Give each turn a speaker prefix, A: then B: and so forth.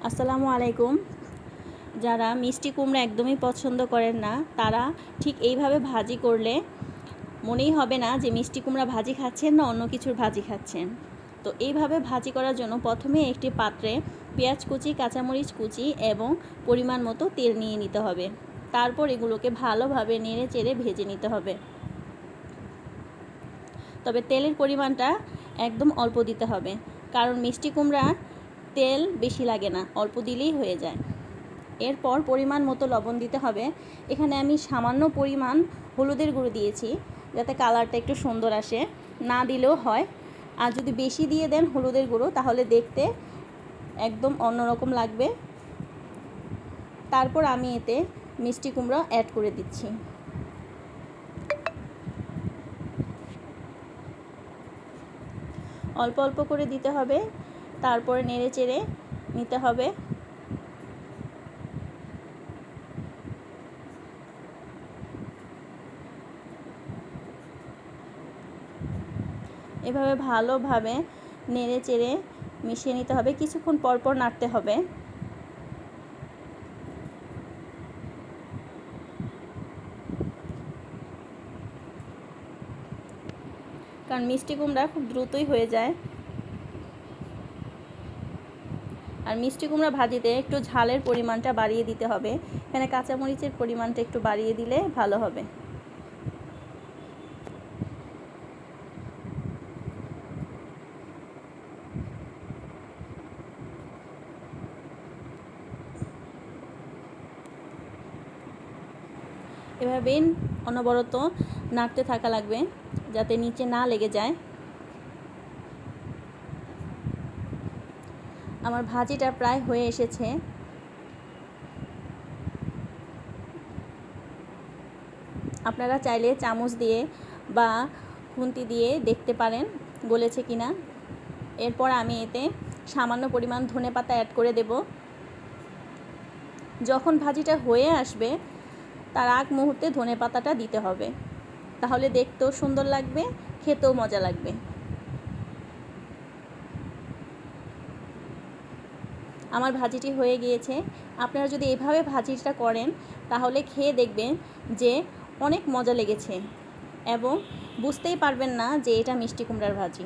A: আসসালামু আলাইকুম। যারা মিষ্টি কুমড়া একদমই পছন্দ করেন না তারা ঠিক এইভাবে ভাজি করলে মনেই হবে না যে মিষ্টি কুমড়া ভাজি খাচ্ছেন না অন্য কিছুর ভাজি খাচ্ছেন। তো এইভাবে ভাজি করার জন্য প্রথমে একটি পাত্রে পেঁয়াজ কুচি, কাঁচামরিচ কুচি এবং পরিমাণ মতো তেল নিয়ে নিতে হবে। তারপর এগুলোকে ভালোভাবে নেড়ে চেড়ে ভেজে নিতে হবে। তবে তেলের পরিমাণটা একদম অল্প দিতে হবে, কারণ মিষ্টি কুমড়া তেল বেশি লাগে না, অল্প দিলেই হয়ে যায়। এরপর পরিমাণ মতো লবণ দিতে হবে। এখানে আমি সামান্য পরিমাণ হলুদের গুঁড়ো দিয়েছি, যাতে কালারটা একটু সুন্দর আসে। না দিলেও হয়, আর যদি বেশি দিয়ে দেন হলুদের গুঁড়ো তাহলে দেখতে একদম অন্যরকম লাগবে। তারপর আমি এতে মিষ্টি কুমড়া অ্যাড করে দিচ্ছি। অল্প অল্প করে দিতে হবে, তারপরে নেড়ে চেড়ে নিতে হবে। এভাবে ভালোভাবে নেড়ে চেড়ে মিশিয়ে নিতে হবে, কিছুক্ষণ পরপর নাড়তে হবে। কারণ মিষ্টি কুমড়া খুব দ্রুতই হয়ে যায়। আর মিষ্টি কুমড়া ভাজিতে একটু ঝালের পরিমাণটা বাড়িয়ে দিতে হবে। এখানে কাঁচামরিচের পরিমাণটা একটু বাড়িয়ে দিলে ভালো হবে। এভাবেই অনবরত নাড়তে থাকা লাগবে যাতে নিচে না লেগে যায়। আমার ভাজিটা প্রায় হয়ে এসেছে। আপনারা চাইলে চামচ দিয়ে বা খুন্তি দিয়ে দেখতে পারেন গলেছে কিনা। এরপর আমি এতে সামান্য পরিমাণ ধনেপাতা অ্যাড করে দেব। যখন ভাজিটা হয়ে আসবে তার আগ মুহূর্তে ধনেপাতাটা দিতে হবে, তাহলে দেখতেও সুন্দর লাগবে, খেতেও মজা লাগবে। আমার ভাজিটি হয়ে গিয়েছে। আপনারা যদি এভাবে ভাজিটা করেন তাহলে খেয়ে দেখবেন যে অনেক মজা লেগেছে এবং বুঝতেই পারবেন না যে এটা মিষ্টি কুমড়ার ভাজি।